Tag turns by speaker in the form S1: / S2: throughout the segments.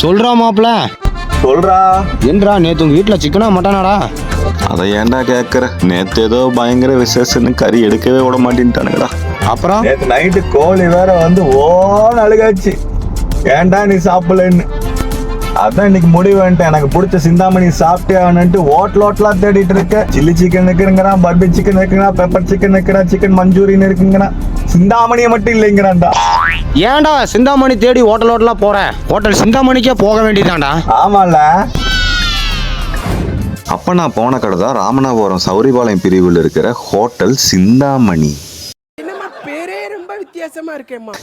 S1: சொல்றா மாப்பிள.
S2: சொல்றா.
S1: என்றா நேத்து உங்க வீட்டுல சிக்கனா மட்டனாடா?
S2: அதை ஏன்டா கேட்குற? நேற்று ஏதோ பயங்கர விசேஷன்னு கறி எடுக்கவே விட மாட்டேன்ட்டானுங்கடா.
S1: அப்புறம்
S2: நேற்று நைட்டு கோழி வேற வந்து ஓன்னு அழுகாச்சு, ஏன்டா நீ சாப்பிடலன்னு. அதான் இன்னைக்கு முடிவு வந்துட்டேன், எனக்கு பிடிச்ச சிந்தாமணி சாப்பிட்டே ஆகணுன்ட்டு ஹோட்டலா தேடிட்டு இருக்கேன். சில்லி சிக்கன் இருக்குங்கிறான், பர்பி சிக்கன் இருக்குங்கிறான், பெப்பர் சிக்கன் இருக்குங்கிறான், சிக்கன் மஞ்சூரியன் இருக்குங்கிறான், சிந்தாமணியை மட்டும் இல்லைங்கிறான்டா.
S1: ஏன்டா சிந்தாமணி தேடி ஹோட்டலா போற? ஹோட்டல் சிந்தாமணிக்கே போக வேண்டியதான்டா.
S2: ஆமால. அப்ப நான் போன கடை தான் ராமநாதபுரம் சௌரிபாளையம் பிரிவில் இருக்கிற ஹோட்டல் சிந்தாமணி.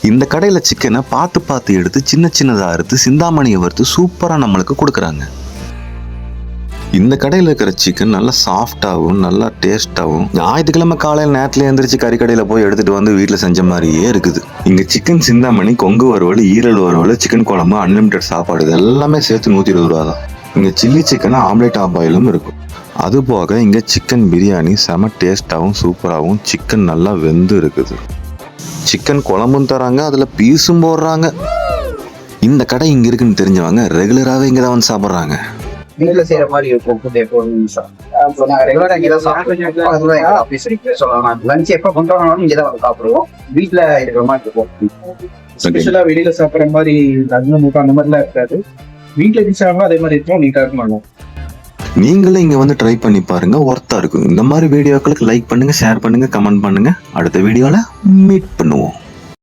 S2: இந்த கடையில சிக்கனை பார்த்து எடுத்து சின்ன சின்னதா அறுத்து சிந்தாமணியை வறுத்து சூப்பரா நம்மளுக்கு கொடுக்குறாங்க. இந்த கடையில் இருக்கிற சிக்கன் நல்லா சாஃப்டாகவும் நல்லா டேஸ்டாகவும், ஞாயிற்றுக்கிழமை காலையில் நேரத்தில் எழுந்திரிச்சு கறிக்கடையில் போய் எடுத்துட்டு வந்து வீட்டில் செஞ்ச மாதிரியே இருக்குது. இங்கே சிக்கன் சிந்தாமணி, கொங்கு வறுவல், ஈரல் வறுவல், சிக்கன் குழம்பு, அன்லிமிட்டட் சாப்பாடு, இது எல்லாமே சேர்த்து 120 ரூபா தான். இங்கே சில்லி சிக்கன் ஆம்லேட் ஆபாயிலும் இருக்கும். அது போக இங்கே சிக்கன் பிரியாணி செம டேஸ்டாகவும் சூப்பராகவும், சிக்கன் நல்லா வெந்து இருக்குது. சிக்கன் குழம்பும் தராங்க, அதில் பீஸும் போடுறாங்க. இந்த கடை இங்கே இருக்குன்னு தெரிஞ்சவங்க ரெகுலராகவே இங்கே தான் வந்து சாப்பிட்றாங்க.
S3: வீட்டில் செய்கிற மாதிரி இருக்கும் ஃபுட் எப்போதும். இப்போ நாங்கள் ரெகுலராக இங்கே தான் சாப்பிடுவோம். ஆஃபீஸ் சொல்லலாம், லஞ்ச் எப்போ கொண்டு வராலும் இங்கே தான் சாப்பிடுவோம். வீட்டில் இருக்கிற மாதிரி இருக்கும். ஸ்பெஷலாக வெளியில் சாப்பிட்ற மாதிரி அதில் மூட்டை அந்த மாதிரிலாம் இருக்காது. வீட்டில் எப்படி சாப்பிடும் அதே மாதிரி இருக்கும், நீட்டாக இருக்கும்.
S2: நீங்களும் இங்கே வந்து ட்ரை பண்ணி பாருங்க, ஒர்த்தா இருக்கும். இந்த மாதிரி வீடியோக்களுக்கு லைக் பண்ணுங்க, ஷேர் பண்ணுங்க, கமெண்ட் பண்ணுங்க. அடுத்த வீடியோவில் மீட் பண்ணுவோம்.